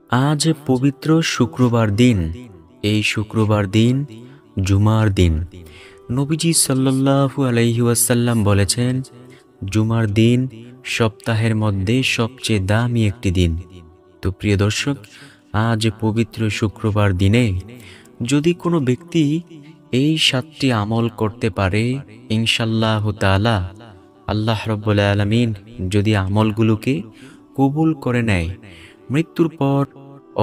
আজ পবিত্র শুক্রবার দিন। এই শুক্রবার দিন জুমার দিন। নবীজি সাল্লাল্লাহু আলাইহি ওয়াসাল্লাম বলেছেন, জুমার দিন সপ্তাহের মধ্যে সবচেয়ে দামি একটি দিন। তো প্রিয় দর্শক, আজ পবিত্র শুক্রবার দিনে যদি কোনো ব্যক্তি এই 7টি আমল করতে পারে, ইনশাআল্লাহ তাআলা আল্লাহ রাব্বুল আলামিন যদি আমলগুলোকে কবুল করে নেয়, মৃত্যুর পর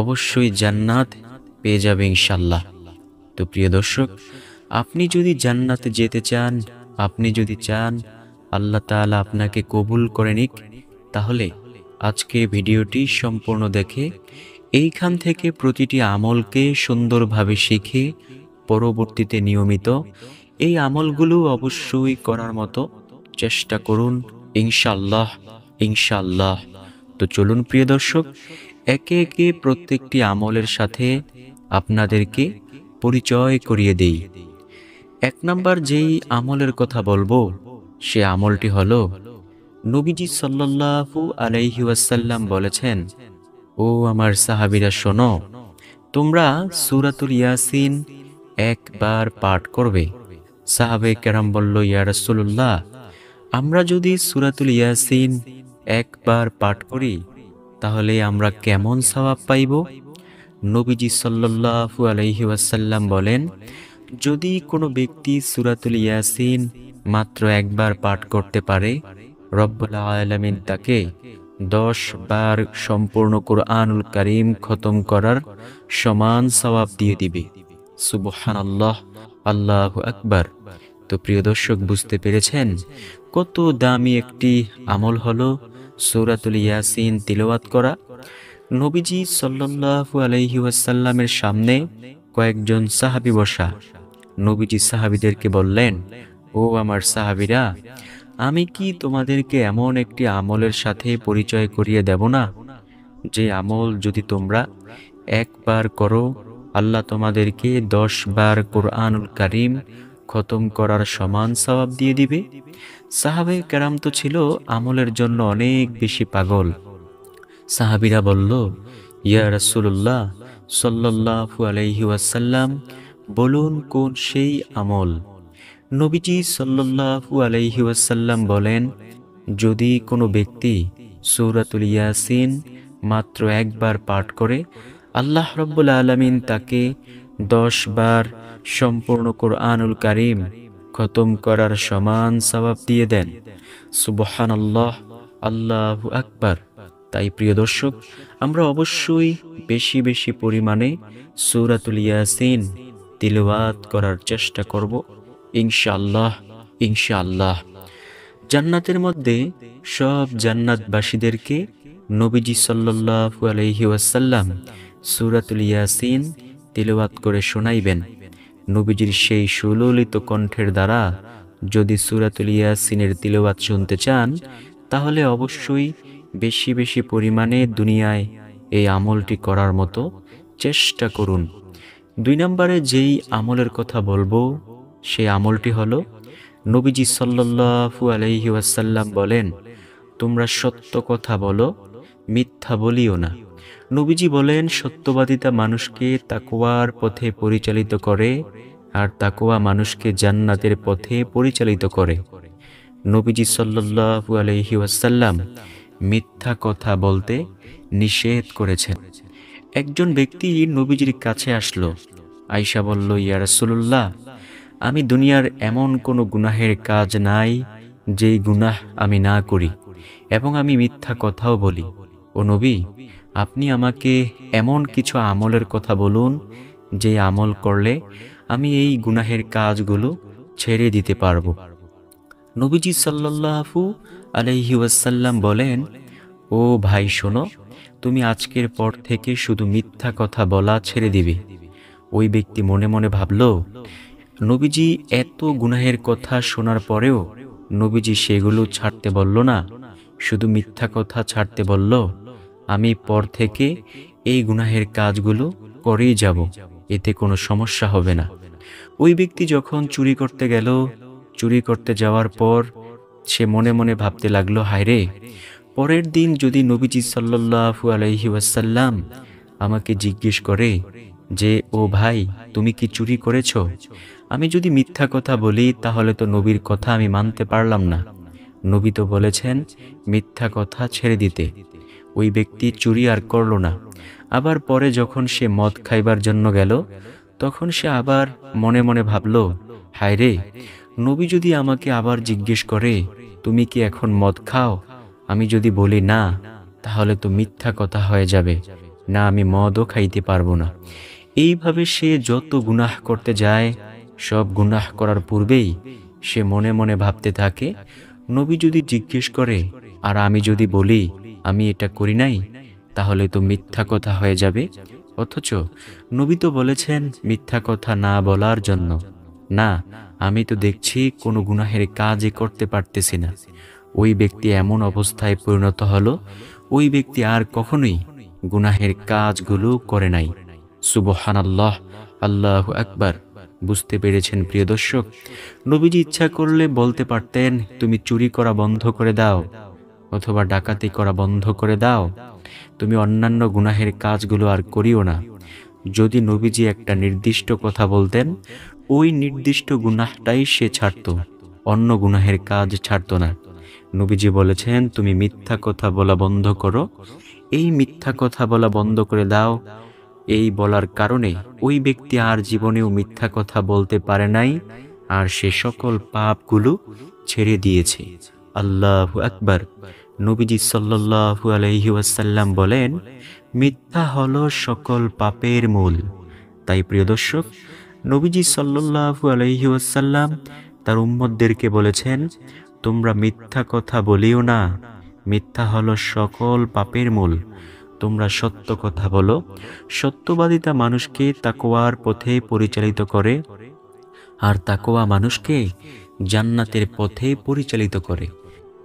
অবশ্যই জান্নাত পেয়ে যাবে ইনশাআল্লাহ। তো প্রিয় দর্শক, আপনি যদি জান্নাতে যেতে চান, আপনি যদি চান আল্লাহ তাআলা আপনাকে কবুল করে নিক, তাহলে আজকের ভিডিওটি সম্পূর্ণ দেখে এইখান থেকে প্রতিটি আমলকে সুন্দরভাবে শিখে পরবর্তীতে নিয়মিত এই আমলগুলো অবশ্যই করার মতো চেষ্টা করুন ইনশাআল্লাহ। ইনশাআল্লাহ। তো চলুন প্রিয় দর্শক, একে একে প্রত্যেকটি আমলের সাথে আপনাদেরকে পরিচয় করিয়ে দেই। 1 নাম্বার যেই আমলের কথা বলবো, সে আমলটি হলো, নবীজি সাল্লাল্লাহু আলাইহি ওয়াসাল্লাম বলেছেন, ও আমার সাহাবীরা শোনো, তোমরা সূরাতুল ইয়াসিন একবার পাঠ করবে। সাহাবে কেরাম বলল, ইয়া রাসূলুল্লাহ, আমরা যদি সূরাতুল ইয়াসিন একবার পাঠ করি তাহলে আমরা কেমন সওয়াব পাইব? নবীজি সাল্লাল্লাহু আলাইহি ওয়াসাল্লাম বলেন, যদি কোনো ব্যক্তি সূরাতুল ইয়াসিন মাত্র একবার পাঠ করতে পারে, রব্বুল আলামিন তাকে 10 বার সম্পূর্ণ কুরআনুল কারীম খতম করার সমান সওয়াব দিয়ে দিবে। সুবহানাল্লাহ, আল্লাহু আকবার। তো প্রিয় দর্শক, বুঝতে পেরেছেন কত দামি একটি আমল হলো সূরাতুল ইয়াসিন তিলাওয়াত করা। নবীজি সাল্লাল্লাহু আলাইহি ওয়াসাল্লামের সামনে কয়েকজন সাহাবী বসা। নবীজি সাহাবীদেরকে বললেন, ও আমার সাহাবীরা, আমি কি তোমাদেরকে এমন একটি আমলের সাথে পরিচয় করিয়ে দেব না, যে আমল যদি তোমরা একবার করো, আল্লাহ তোমাদেরকে 10 বার কুরআনুল কারীম খতম করার সমান সওয়াব দিয়ে দিবে? সাহাবে কেরাম তো ছিল আমলের জন্য অনেক বেশি পাগল। সাহাবীরা বলল, ইয়া রাসূলুল্লাহ সাল্লাল্লাহু আলাইহি ওয়াসাল্লাম, বলুন কোন সেই আমল? নবীজি সাল্লাল্লাহু আলাইহি ওয়াসাল্লাম বলেন, যদি কোনো ব্যক্তি সূরাতুল ইয়াসিন মাত্র একবার পাঠ করে, আল্লাহ রাব্বুল আলামিন তাকে 10 বার সম্পূর্ণ কুরআনুল কারীম খতম করার সমান সওয়াব দিয়ে দেন। সুবহানাল্লাহ, আল্লাহু আকবার। তাই প্রিয় দর্শক, আমরা অবশ্যই বেশি বেশি পরিমাণে সূরাতুল ইয়াসিন তিলাওয়াত করার চেষ্টা করব ইনশাআল্লাহ। ইনশাআল্লাহ। জান্নাতের মধ্যে সব জান্নাতবাসীদেরকে নবীজি সাল্লাল্লাহু আলাইহি ওয়াসাল্লাম সূরাতুল ইয়াসিন তিলাওয়াত করে শোনাইবেন। নবীজির সেই সুললিত কণ্ঠের দ্বারা যদি সূরাতুল ইয়াসিনের তিলাওয়াত শুনতে চান, তাহলে অবশ্যই বেশি বেশি পরিমাণে দুনিয়ায় এই আমলটি করার মতো চেষ্টা করুন। 2 নম্বরে যেই আমলের কথা বলবো, সেই আমলটি হলো, নবীজি সাল্লাল্লাহু আলাইহি ওয়াসাল্লাম বলেন, তোমরা সত্য কথা বলো, মিথ্যা বলিও না। নবীজি বলেন, সত্যবাদিতা মানুষকে তাকওয়ার পথে পরিচালিত করে, আর তাকওয়া মানুষকে জান্নাতের পথে পরিচালিত করে। নবীজি সাল্লাল্লাহু আলাইহি ওয়াসাল্লাম মিথ্যা কথা বলতে নিষেধ করেছেন। একজন ব্যক্তি নবীজির কাছে আসলো। আয়েশা বলল, ইয়া রাসূলুল্লাহ, আমি দুনিয়ার এমন কোনো গুনাহের কাজ নাই যেই গুনাহ আমি না করি, এবং আমি মিথ্যা কথাও বলি। ও নবী, আপনি আমাকে এমন কিছু আমলের কথা বলুন যে আমল করলে আমি এই গুনাহের কাজগুলো ছেড়ে দিতে পারবো। নবীজি সাল্লাল্লাহু আলাইহি ওয়াসাল্লাম বলেন, ও ভাই শোনো, তুমি আজকের পর থেকে শুধু মিথ্যা কথা বলা ছেড়ে দিবে। ওই ব্যক্তি মনে মনে ভাবল, নবীজি এত গুনাহের কথা শোনার পরেও নবীজি সেগুলো ছাড়তে বলল না, শুধু মিথ্যা কথা ছাড়তে বলল। আমি পর থেকে এই গুনাহের কাজগুলো করেই যাব, এতে কোনো সমস্যা হবে না। ওই ব্যক্তি যখন চুরি করতে গেল, চুরি করতে যাওয়ার পর সে মনে মনে ভাবতে লাগলো, হায়রে, পরের দিন যদি নবীজি সাল্লাল্লাহু আলাইহি ওয়াসাল্লাম আমাকে জিজ্ঞেস করে যে, ও ভাই, তুমি কি চুরি করেছো? আমি যদি মিথ্যা কথা বলি তাহলে তো নবীর কথা আমি মানতে পারলাম না। নবী তো বলেছেন মিথ্যা কথা ছেড়ে দিতে। ওই ব্যক্তি চুরি আর করল না। আবার পরে যখন সে মদ খাইবার জন্য গেল, তখন সে আবার মনে মনে ভাবল, হায় রে, নবী যদি আমাকে আবার জিজ্ঞেস করে তুমি কি এখন মদ খাও, আমি যদি বলি না, তাহলে তো মিথ্যা কথা হয়ে যাবে, না আমি মদও খাইতে পারবো না। এইভাবে সে যত গুনাহ করতে যায়, সব গুনাহ করার পূর্বেই সে মনে মনে ভাবতে থাকে, নবী যদি জিজ্ঞেস করে আর আমি যদি বলি আমি এটা করি নাই, তাহলে তো মিথ্যা কথা হয়ে যাবে। অথচ নবী তো বলেছেন মিথ্যা কথা না বলার জন্য। না, আমি তো দেখছি কোনো গুনাহের কাজই করতে পারতেছি না। ওই ব্যক্তি এমন অবস্থায় পরিণত হলো, ওই ব্যক্তি আর কখনোই গুনাহের কাজগুলো করে নাই। সুবহানাল্লাহ, আল্লাহু আকবার। বুঝতে পেরেছেন প্রিয় দর্শক? নবীজি ইচ্ছা করলে বলতে পারতেন তুমি চুরি করা বন্ধ করে দাও, অথবা ডাকাতি করা বন্ধ করে দাও, তুমি অন্যান্য গুনাহের কাজগুলো আর করিও না। যদি নবীজি একটা নির্দিষ্ট কথা বলতেন, ওই নির্দিষ্ট গুনাহটাই সে ছাড়ত, অন্য গুনাহের কাজ ছাড়ত না। নবীজি বলেছেন তুমি মিথ্যা কথা বলা বন্ধ করো। এই মিথ্যা কথা বলা বন্ধ করে দাও, এই বলার কারণে ওই ব্যক্তি আর জীবনেও মিথ্যা কথা বলতে পারে নাই, আর সে সকল পাপগুলো ছেড়ে দিয়েছে। আল্লাহু আকবার। নবীজি সাল্লাল্লাহু আলাইহি ওয়াসাল্লাম বলেন, মিথ্যা হলো সকল পাপের মূল। তাই প্রিয় দর্শক, নবীজি সাল্লাল্লাহু আলাইহি ওয়াসাল্লাম তার উম্মতদেরকে বলেছেন, তোমরা মিথ্যা কথা বলিও না, মিথ্যা হলো সকল পাপের মূল। তোমরা সত্য কথা বলো। সত্যবাদিতা মানুষকে তাকওয়ার পথে পরিচালিত করে, আর তাকওয়া মানুষকে জান্নাতের পথে পরিচালিত করে।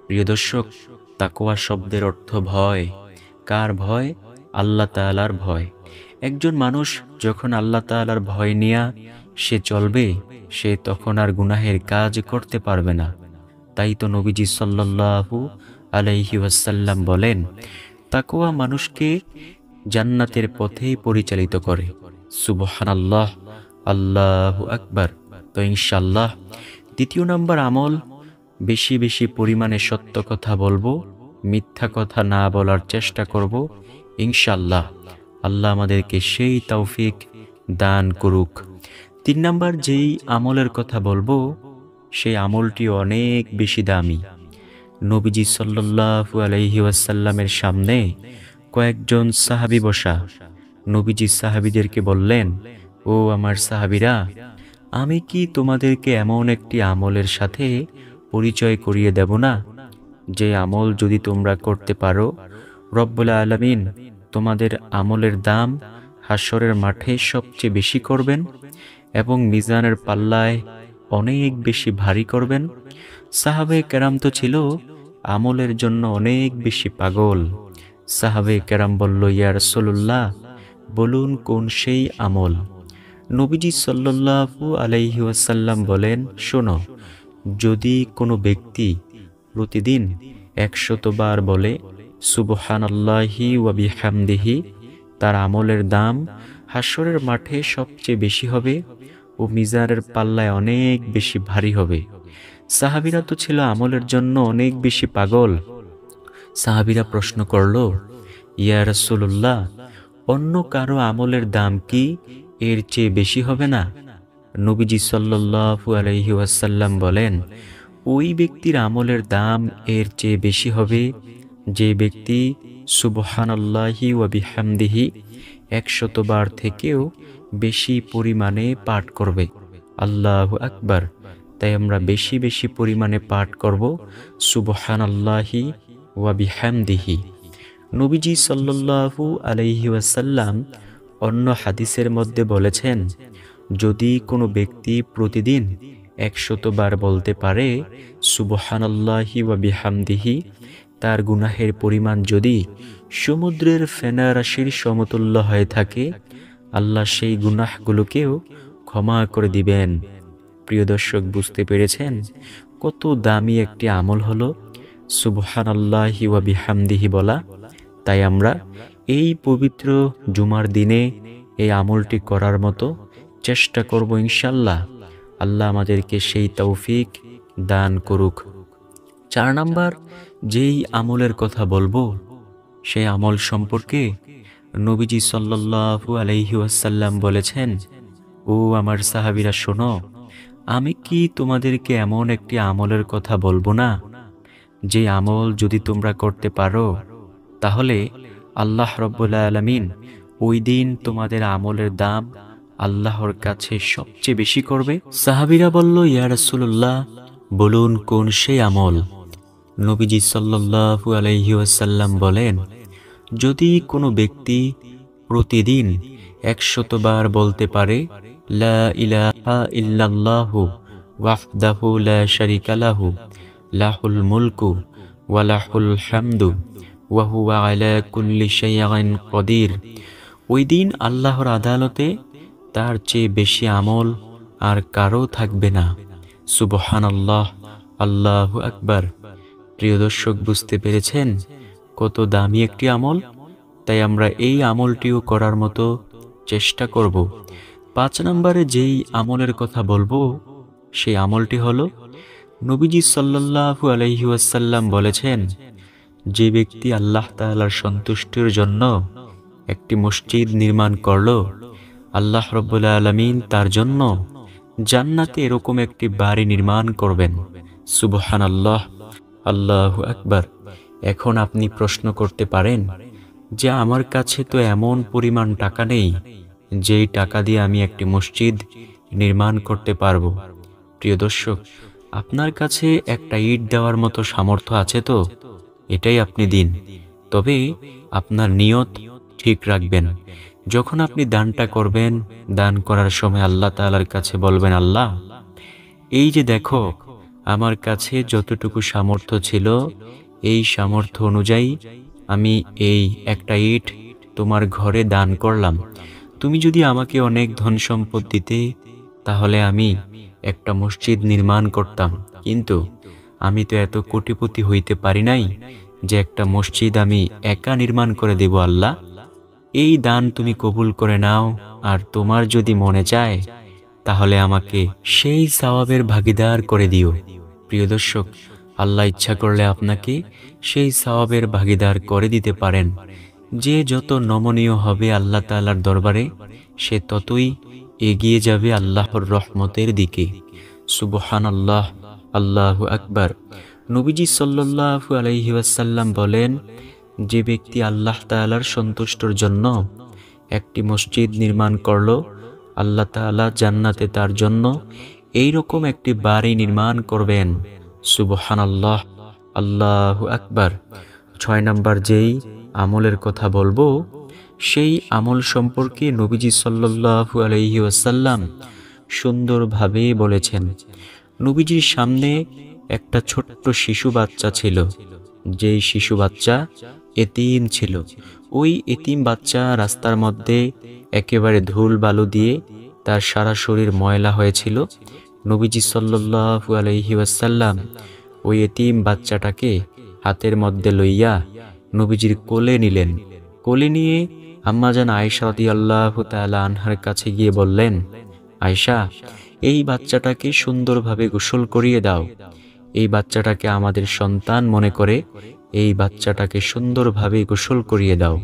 প্রিয় দর্শক, তাকওয়া শব্দের অর্থ ভয়। কার ভয়? আল্লাহ তাআলার ভয়। একজন মানুষ যখন আল্লাহ তাআলার ভয় নিয়ে সে চলবে, সে তখন আর গুনাহের কাজ করতে পারবে না। তাই তো নবীজি সাল্লাল্লাহু আলাইহি ওয়াসাল্লাম বলেন, তাকওয়া মানুষকে জান্নাতের পথে পরিচালিত করে। সুবহানাল্লাহ, আল্লাহু আকবার। তো ইনশাআল্লাহ দ্বিতীয় নম্বর আমল, বেশি বেশি পরিমাণে সত্য কথা বলবো, মিথ্যা কথা না বলার চেষ্টা করব ইনশাআল্লাহ। আল্লাহ আমাদেরকে সেই তৌফিক দান করুক। 3 নম্বর যেই আমলের কথা বলবো, সেই আমলটি অনেক বেশি দামি। নবীজি সাল্লাল্লাহু আলাইহি ওয়াসাল্লামের সামনে কয়েকজন সাহাবী বসা। নবীজি সাহাবীদেরকে বললেন, ও আমার সাহাবীরা, আমি কি তোমাদেরকে এমন একটি আমলের সাথে পরিচয় করিয়ে দেব না, যে আমল যদি তোমরা করতে পারো, রব্বুল আলামিন তোমাদের আমলের দাম হাশরের মাঠে সবচেয়ে বেশি করবেন এবং মিজানের পাল্লায় অনেক বেশি ভারী করবেন। সাহাবে কেরাম তো ছিল আমলের জন্য অনেক বেশি পাগল। সাহাবে কেরাম বলল, ইয়া রাসূলুল্লাহ, বলুন কোন সেই আমল? নবীজি সাল্লাল্লাহু আলাইহি ওয়াসাল্লাম বলেন, শোনো, যদি কোনো ব্যক্তি প্রতিদিন 100 বার বলে সুবহানাল্লাহি ওয়া বিহামদিহি, তার আমলের দাম হাশরের মাঠে সবচেয়ে বেশি হবে ও মিজানের পাল্লায় অনেক বেশি ভারী হবে। সাহাবীরা তো ছিল আমলের জন্য অনেক বেশি পাগল। সাহাবীরা প্রশ্ন করল, ইয়া রাসূলুল্লাহ, অন্য কারো আমলের দাম কি এর চেয়ে বেশি হবে না? নবীজি সাল্লাল্লাহু আলাইহি ওয়াসাল্লাম বলেন, ওই ব্যক্তির আমলের দাম এর চেয়ে বেশি হবে যে ব্যক্তি সুবহানাল্লাহি ওয়া বিহামদিহি 100 বার থেকেও বেশি পরিমাণে পাঠ করবে। আল্লাহু আকবার। তাই আমরা বেশি বেশি পরিমাণে পাঠ করব সুবহানাল্লাহি ওয়া বিহামদিহি। নবীজি সাল্লাল্লাহু আলাইহি ওয়াসাল্লাম অন্য হাদিসের মধ্যে বলেছেন, যদি কোনো ব্যক্তি প্রতিদিন 100 বার বলতে পারে সুবহানাল্লাহি ওয়া বিহামদিহি, তার গুনাহের পরিমাণ যদি সমুদ্রের ফেনা রাশির সমতুল্য হয়ে থাকে, আল্লাহ সেই গুনাহগুলোকেও ক্ষমা করে দিবেন। প্রিয় দর্শক, বুঝতে পেরেছেন কত দামি একটি আমল হলো সুবহানাল্লাহি ওয়া বিহামদিহি বলা? তাই আমরা এই পবিত্র জুমার দিনে এই আমলটি করার মতো চেষ্টা করব ইনশাল্লাহ। আল্লাহ আমাদেরকে সেই তৌফিক দান করুক। 4 নাম্বার যেই আমলের কথা বলবো, সেই আমল সম্পর্কে নবীজি সাল্লাল্লাহু আলাইহি ওয়াসাল্লাম বলেছেন, ও আমার সাহাবীরা শোনো, আমি কি তোমাদেরকে এমন একটি আমলের কথা বলবো না, যে আমল যদি তোমরা করতে পারো তাহলে আল্লাহ রাব্বুল আলামিন ওই দিন তোমাদের আমলের দাম আল্লাহর কাছে সবচেয়ে বেশি করবে। সাহাবীরা বলল, ইয়া রাসূলুল্লাহ, বলুন কোন সেই আমল? নবীজি সাল্লাল্লাহু আলাইহি ওয়াসাল্লাম বলেন, যদি কোনো ব্যক্তি প্রতিদিন 100 বার বলতে পারে, লা ইলাহা ইল্লাল্লাহু ওয়াহদাহু লা শারীকা লাহু লাহুল মুলকু ওয়া লাহুল হামদু ওয়া হুয়া আলা কুল্লি শাইইন কদির, ওই দিন আল্লাহর আদালতে তার চেয়ে বেশি আমল আর কারো থাকবে না। সুবহানাল্লাহ, আল্লাহু আকবার। প্রিয় দর্শক, বুঝতে পেরেছেন কত দামি একটি আমল? তাই আমরা এই আমলটিও করার মতো চেষ্টা করব। 5 নম্বরে যেই আমলের কথা বলবো, সেই আমলটি হলো, নবীজি সাল্লাল্লাহু আলাইহি ওয়াসাল্লাম বলেছেন, যে ব্যক্তি আল্লাহ তাআলার সন্তুষ্টির জন্য একটি মসজিদ নির্মাণ করলো, আল্লাহ রাব্বুল আলামিন তার জন্য জান্নাতে এরকম একটি বাড়ি নির্মাণ করবেন। সুবহানাল্লাহ, আল্লাহু আকবার। এখন আপনি প্রশ্ন করতে পারেন যে আমার কাছে তো এমন পরিমাণ টাকা নেই যেই টাকা দিয়ে আমি একটি মসজিদ নির্মাণ করতে পারবো। প্রিয় দর্শক, আপনার কাছে একটা ইট দেওয়ার মতো সামর্থ্য আছে তো এটাই আপনি দিন। তবে আপনার নিয়ত ঠিক রাখবেন। যখন আপনি দানটা করবেন, দান করার সময় আল্লাহ তাআলার কাছে বলবেন, আল্লাহ, এই যে দেখো, আমার কাছে যতটুকু সামর্থ্য ছিল এই সামর্থ্য অনুযায়ী আমি এই একটা ইট তোমার ঘরে দান করলাম। তুমি যদি আমাকে অনেক ধন সম্পদ দিতে তাহলে আমি একটা মসজিদ নির্মাণ করতাম, কিন্তু আমি তো এত কোটিপতি হইতে পারি নাই যে একটা মসজিদ আমি একা নির্মাণ করে দেব। আল্লাহ, এই দান তুমি কবুল করে নাও, আর তোমার যদি মনে চায় তাহলে আমাকে সেই সওয়াবের ভাগীদার করে দিও। প্রিয় দর্শক, আল্লাহ ইচ্ছা করলে আপনাকে সেই সওয়াবের ভাগীদার করে দিতে পারেন। যে যত নমনীয় হবে আল্লাহ তাআলার দরবারে, সে ততই এগিয়ে যাবে আল্লাহর রহমতের দিকে। সুবহানাল্লাহ, আল্লাহু আকবার। নবীজি সাল্লাল্লাহু আলাইহি ওয়াসাল্লাম বলেন, যে ব্যক্তি আল্লাহ তাআলার সন্তুষ্টির জন্য একটি মসজিদ নির্মাণ করলো, আল্লাহ তাআলা জান্নাতে তার জন্য এই রকম একটি বাড়ি নির্মাণ করবেন। সুবহানাল্লাহ, আল্লাহু আকবার। 6 নম্বর যেই আমলের কথা বলবো, সেই আমল সম্পর্কে নবীজি সাল্লাল্লাহু আলাইহি ওয়াসাল্লাম সুন্দরভাবে বলেছেন। নবীজির সামনে একটা ছোট্ট শিশু বাচ্চা ছিল, যেই শিশু বাচ্চা এতিম ছিল। ওই এতিম বাচ্চা রাস্তার মধ্যে একেবারে ধুল বালু দিয়ে তার সারা শরীর ময়লা হয়েছিল। নবীজি সাল্লাল্লাহু আলাইহি ওয়াসাল্লাম ওই এতিম বাচ্চাটাকে হাতের মধ্যে লইয়া নবীজির কোলে নিলেন। কোলে নিয়ে আম্মাজান আয়েশা রাদিয়াল্লাহু তাআলা আনহার কাছে গিয়ে বললেন, আয়েশা, এই বাচ্চাটাকে সুন্দরভাবে গোসল করিয়ে দাও। এই বাচ্চাটাকে আমাদের সন্তান মনে করে এই বাচ্চাটাকে সুন্দরভাবে গোসল করিয়ে দাও।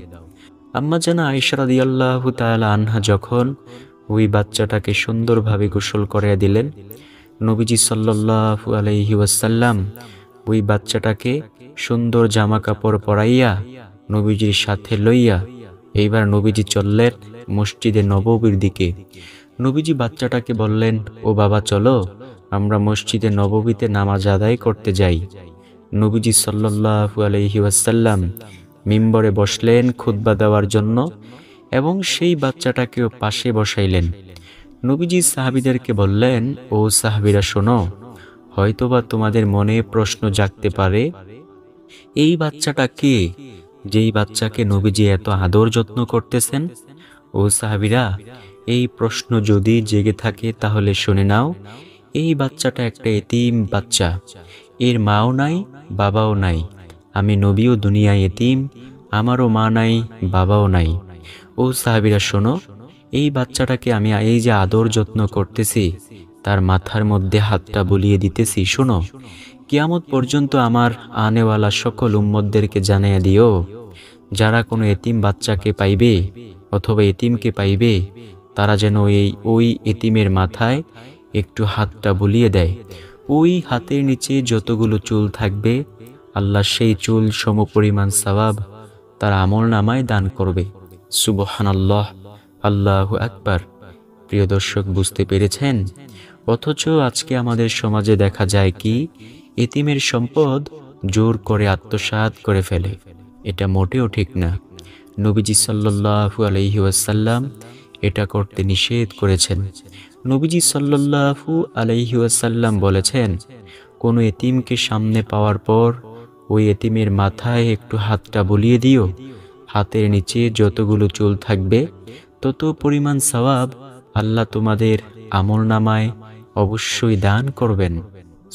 আম্মাজান আয়েশা রাদিয়াল্লাহু তাআলা আনহা যখন ওই বাচ্চাটাকে সুন্দরভাবে গোসল করিয়ে দিলেন, নবীজি সাল্লাল্লাহু আলাইহি ওয়াসাল্লাম ওই বাচ্চাটাকে সুন্দর জামা কাপড় পরাইয়া নবীজির সাথে লইয়া এইবার নবীজি চললেন মসজিদে নববীর দিকে। নবীজি বাচ্চাটাকে বললেন, ও বাবা, চলো আমরা মসজিদে নববীতে নামাজ আদায় করতে যাই। নবীজি সাল্লাল্লাহু আলাইহি ওয়াসাল্লাম মিম্বরে বসলেন খুতবা দেওয়ার জন্য এবং সেই বাচ্চাটাকেও পাশে বসাইলেন। নবীজি সাহাবীদেরকে বললেন, ও সাহাবীরা শোনো, হয়তোবা তোমাদের মনে প্রশ্ন জাগতে পারে, এই বাচ্চাটা কে, যেই বাচ্চাকে নবীজি এত আদর যত্ন করতেছেন? ও সাহাবীরা, এই প্রশ্ন যদি জেগে থাকে তাহলে শুনে নাও, এই বাচ্চাটা একটা এতিম বাচ্চা। এর মাও নাই, বাবাও নাই। আমি নবীও দুনিয়ায় এতিম, আমারও মা নাই, বাবাও নাই। ও সাহাবীরা শোনো, এই বাচ্চাটাকে আমি এই যে আদর যত্ন করতেছি, তার মাথার মধ্যে হাতটা বুলিয়ে দিতেছি, শোনো, কিয়ামত পর্যন্ত আমার আনেওয়ালা সকল উম্মতদেরকে জানিয়ে দিও, যারা কোনো এতিম বাচ্চাকে পাইবে অথবা এতিমকে পাইবে, তারা যেন ওই এতিমের মাথায় একটু হাতটা বুলিয়ে দেয়। ওই হাতের নিচে যতগুলো চুল থাকবে, আল্লাহ সেই চুল সমপরিমাণ সওয়াব তার আমলনামায় দান করবে। সুবহানাল্লাহ, আল্লাহু আকবার। প্রিয় দর্শক, বুঝতে পেরেছেন? অথচ আজকে আমাদের সমাজে দেখা যায় কি, এতিমের সম্পদ জোর করে আত্মসাৎ করে ফেলে। এটা মোটেও ঠিক না। নবীজি সাল্লাল্লাহু আলাইহি ওয়াসাল্লাম এটা করতে নিষেধ করেছেন। নবীজি সাল্লাল্লাহু আলাইহি ওয়াসাল্লাম বলেছেন, কোনো এতিমকে সামনে পাওয়ার পর ওই এতিমের মাথায় একটু হাতটা বুলিয়ে দিও। হাতের নিচে যতগুলো চুল থাকবে তত পরিমাণ সওয়াব আল্লাহ তোমাদের আমলনামায় অবশ্যই দান করবেন।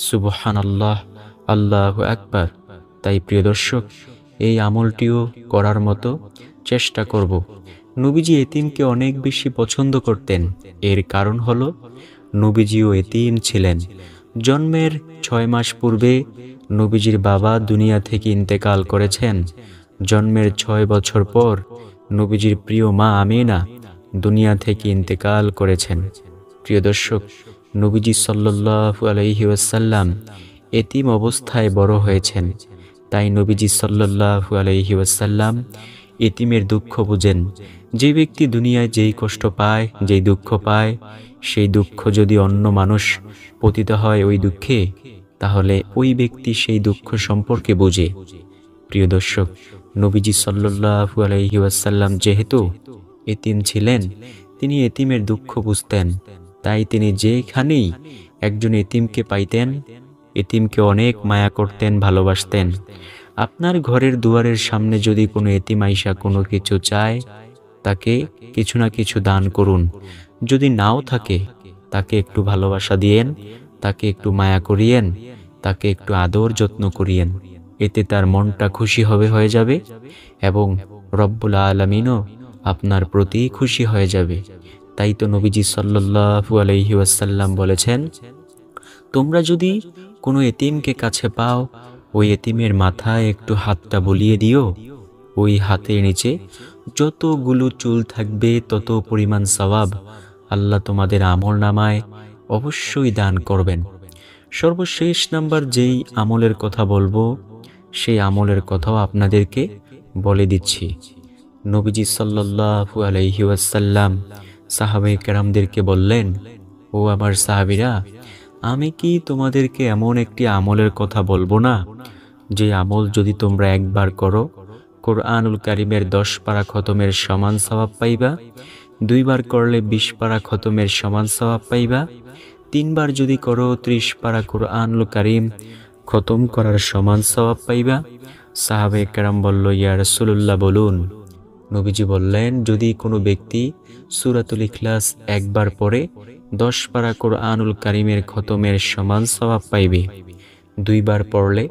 সুবহানাল্লাহ, আল্লাহু আকবার। তাই প্রিয় দর্শক, এই আমলটিও করার মতো চেষ্টা করব। নবীজি এতিমকে অনেক বেশি পছন্দ করতেন। এর কারণ হলো, নবীজিও এতিম ছিলেন। জন্মের 6 মাস পূর্বে নবীজির বাবা দুনিয়া থেকে ইন্তেকাল করেছেন। জন্মের 6 বছর পর নবীজির প্রিয় মা আমিনা দুনিয়া থেকে ইন্তেকাল করেছেন। প্রিয় দর্শক, নবীজি সাল্লাল্লাহু আলাইহি ওয়াসাল্লাম এতিম অবস্থায় বড় হয়েছেন। তাই নবীজি সাল্লাল্লাহু আলাইহি ওয়াসাল্লাম এতিমের দুঃখ বুঝেন। যে ব্যক্তি দুনিয়ায় যেই কষ্ট পায়, যেই দুঃখ পায়, সেই দুঃখ যদি অন্য মানুষ পতিত হয় ওই দুঃখে, তাহলে ওই ব্যক্তি সেই দুঃখ সম্পর্কে বোঝে। প্রিয় দর্শক, নবীজি সাল্লাল্লাহু আলাইহি ওয়াসাল্লাম যেহেতু এতিম ছিলেন, তিনি এতিমের দুঃখ বুঝতেন। তাই তিনি যেখানেই একজন এতিমকে পাইতেন, এতিমকে অনেক মায়া করতেন, ভালোবাসতেন। আপনার ঘরের দুয়ারের সামনে যদি কোনো এতিম আইসা কোনো কিছু চায়, তাকে কিছু না কিছু দান করুন। যদি নাও থাকে, তাকে একটু ভালোবাসা দিয়েন, তাকে একটু মায়া করিয়েন, তাকে একটু আদর যত্ন করিয়েন। এতে তার মনটা খুশি হয়ে যাবে এবং রব্বুল আলামিনও আপনার প্রতি খুশি হয়ে যাবে। তাই তো নবীজি সাল্লাল্লাহু আলাইহি ওয়াসাল্লাম বলেছেন, তোমরা যদি কোনো এতিমকে কাছে পাও, ওই এতিমের মাথায় একটু হাতটা বুলিয়ে দিও। ওই হাতের নিচে যতগুলো চুল থাকবে তত পরিমাণ সওয়াব আল্লাহ তোমাদের আমলনামায় অবশ্যই দান করবেন। সর্বশেষ নাম্বার যেই আমলের কথা বলবো, সেই আমলের কথাও আপনাদেরকে বলে দিচ্ছি। নবীজি সাল্লাল্লাহু আলাইহি ওয়াসাল্লাম সাহাবায়ে কেরামদেরকে বললেন, ও আমার সাহাবীরা, আমি কি তোমাদেরকে এমন একটি আমলের কথা বলবো না, যে আমল যদি তোমরা একবার করো, কোরআনুল কারীমের 10 পারা খতমের সমান সওয়াব পাইবা। 2 বার করলে 20 পারা খতমের সমান সওয়াব পাইবা। 3 বার যদি করো 30 পারা কোরআনুল কারীম খতম করার সমান সওয়াব পাইবা। সাহাবায়ে কেরাম বলল, ইয়া রাসূলুল্লাহ, বলুন। নবীজি বললেন, যদি কোনো ব্যক্তি সূরাতুল ইখলাস একবার পড়ে 10 পারা কোরআনুল কারীমের খতমের সমান সওয়াব পাইবে। 2 বার পড়লে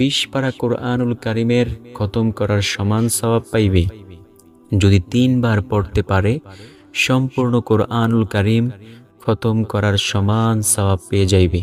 20 পারা কোরআনুল কারীমের খতম করার সমান সওয়াব পাইবে। যদি 3 বার পড়তে পারে, সম্পূর্ণ কোরআনুল কারীম খতম করার সমান সওয়াব পেয়ে যাইবে।